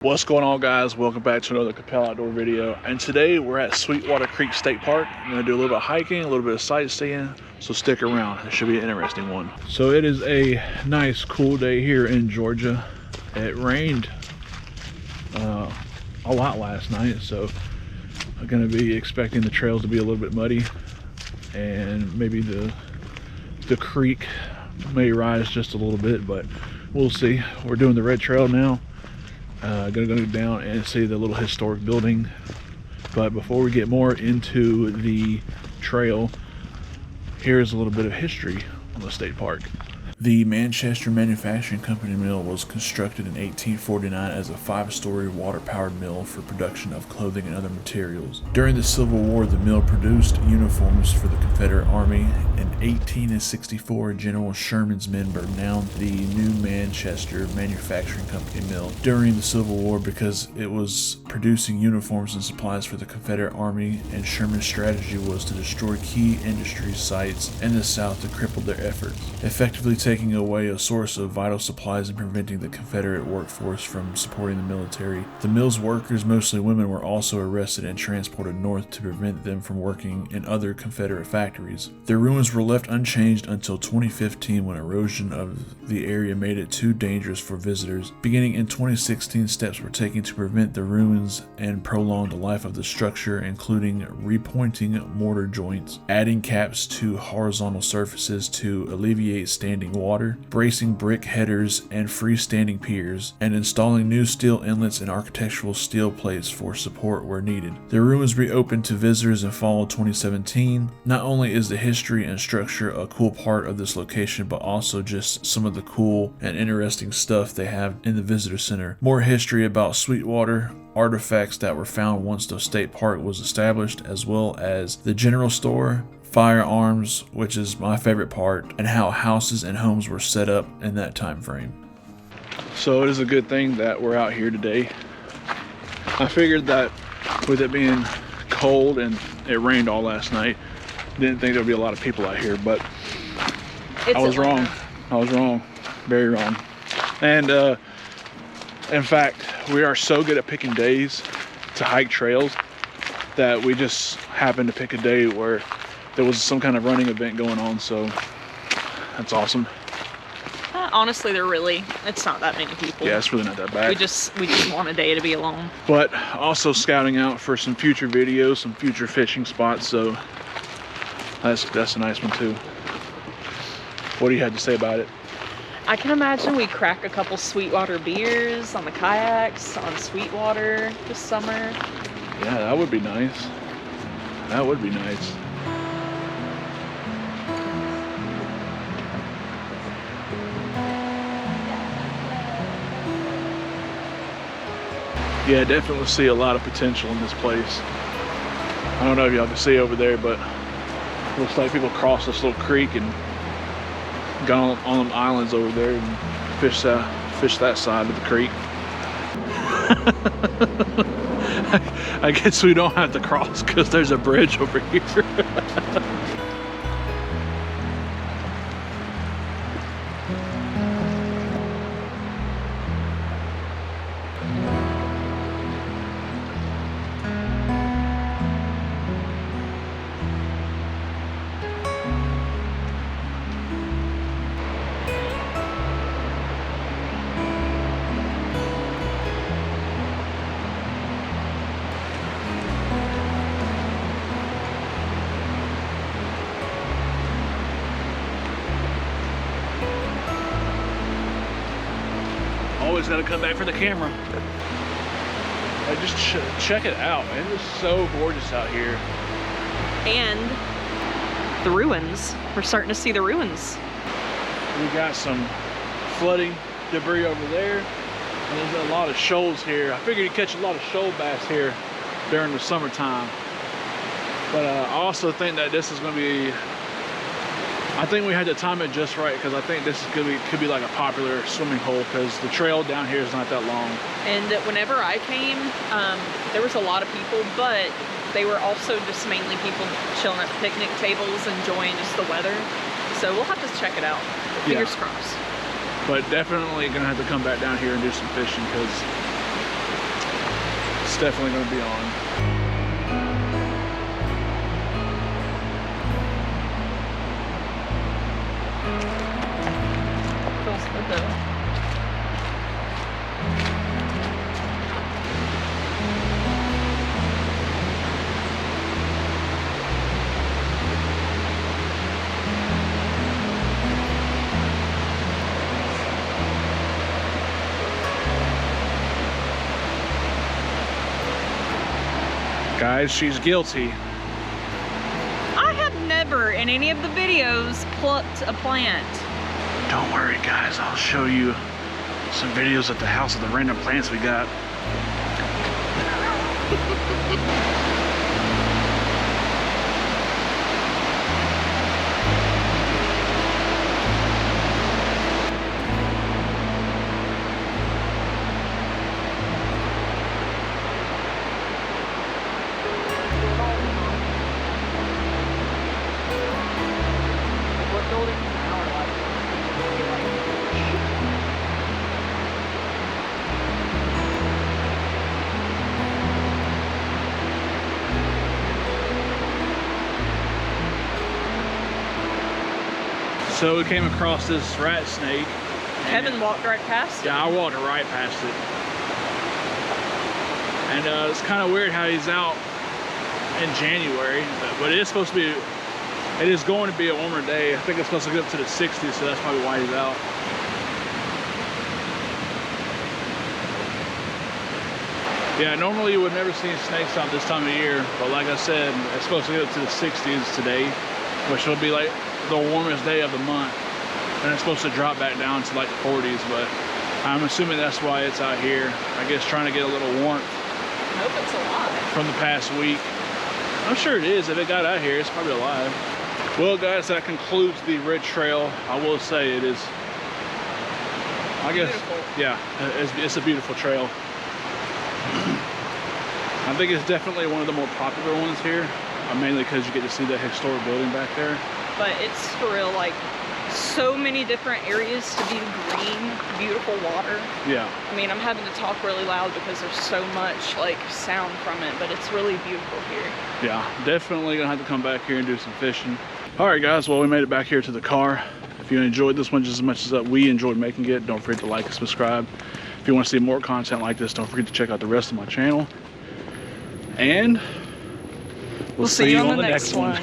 What's going on, guys? Welcome back to another Capel Outdoor video. And today we're at Sweetwater State Park. I'm gonna do a little bit of hiking, a little bit of sightseeing, so stick around. It should be an interesting one. So it is a nice cool day here in Georgia. It rained a lot last night, so I'm gonna be expecting the trails to be a little bit muddy, and maybe the creek may rise just a little bit, but we'll see. We're doing the red trail now. Gonna go down and see the little historic building, but before we get more into the trail, here's a little bit of history on the state park. The Manchester Manufacturing Company mill was constructed in 1849 as a 5-story water-powered mill for production of clothing and other materials. During the Civil War, the mill produced uniforms for the Confederate Army. In 1864, General Sherman's men burned down the new Manchester Manufacturing Company mill during the Civil War because it was producing uniforms and supplies for the Confederate Army, and Sherman's strategy was to destroy key industry sites in the South to cripple their efforts, effectively taking away a source of vital supplies and preventing the Confederate workforce from supporting the military. The mill's workers, mostly women, were also arrested and transported north to prevent them from working in other Confederate factories. Their ruins were left unchanged until 2015, when erosion of the area made it too dangerous for visitors. Beginning in 2016, steps were taken to prevent the ruins and prolong the life of the structure, including repointing mortar joints, adding caps to horizontal surfaces to alleviate standing water, bracing brick headers and freestanding piers, and installing new steel inlets and architectural steel plates for support where needed. The ruins reopened to visitors in fall 2017. Not only is the history and structure a cool part of this location, but also just some of the cool and interesting stuff they have in the visitor center. More history about Sweetwater, artifacts that were found once the state park was established, as well as the general store, firearms, which is my favorite part, and how houses and homes were set up in that time frame. So it is a good thing that we're out here today. I figured that with it being cold and it rained all last night, didn't think there'd be a lot of people out here, but I was wrong. I was wrong, very wrong. And in fact, we are so good at picking days to hike trails that we just happened to pick a day where there was some kind of running event going on, so that's awesome. Honestly, it's not that many people. Yeah, it's really not that bad. We just want a day to be alone. But also scouting out for some future videos, some future fishing spots, so that's a nice one too. What do you have to say about it? I can imagine we crack a couple Sweetwater beers on the kayaks on Sweetwater this summer. Yeah, that would be nice. That would be nice. Yeah, definitely see a lot of potential in this place. I don't know if y'all can see over there, but it looks like people cross this little creek and gone on them islands over there and fish that side of the creek. I guess we don't have to cross because there's a bridge over here. Always got to come back for the camera. Like, just check it out, man. It's so gorgeous out here. And the ruins. We're starting to see the ruins. We got some flooding debris over there, and there's a lot of shoals here. I figured you'd catch a lot of shoal bass here during the summertime. But I also think that this is going to be, I think we had to time it just right, because I think this is could be like a popular swimming hole, because the trail down here is not that long. And whenever I came, there was a lot of people, but they were also just mainly people chilling at picnic tables, enjoying just the weather. So we'll have to check it out. Fingers crossed. But definitely gonna have to come back down here and do some fishing, because definitely going to be on. Feels good though. Guys, she's guilty. I have never in any of the videos plucked a plant. Don't worry guys, I'll show you some videos at the house of the random plants we got. So we came across this rat snake. Kevin walked right past it. Yeah, I walked right past it. And it's kind of weird how he's out in January, but it is supposed to be, it is going to be a warmer day. I think it's supposed to get up to the 60s, so that's probably why he's out. Yeah, normally you would never see snakes out this time of year, but like I said, it's supposed to get up to the 60s today, which will be like the warmest day of the month. And it's supposed to drop back down to like the 40s, but I'm assuming that's why it's out here. I guess trying to get a little warmth. I hope it's alive. From the past week. I'm sure it is. If it got out here, it's probably alive. Well guys, that concludes the Ridge Trail. I will say it is, I guess, beautiful. Yeah, it's a beautiful trail. I think it's definitely one of the more popular ones here, mainly because you get to see that historic building back there. But it's for real, like, so many different areas to be green, beautiful water. Yeah. I mean, I'm having to talk really loud because there's so much like sound from it, but it's really beautiful here. Yeah, definitely gonna have to come back here and do some fishing. All right guys, well we made it back here to the car. If you enjoyed this one just as much as we enjoyed making it, don't forget to like and subscribe. If you want to see more content like this, don't forget to check out the rest of my channel. And we'll see you on the next one.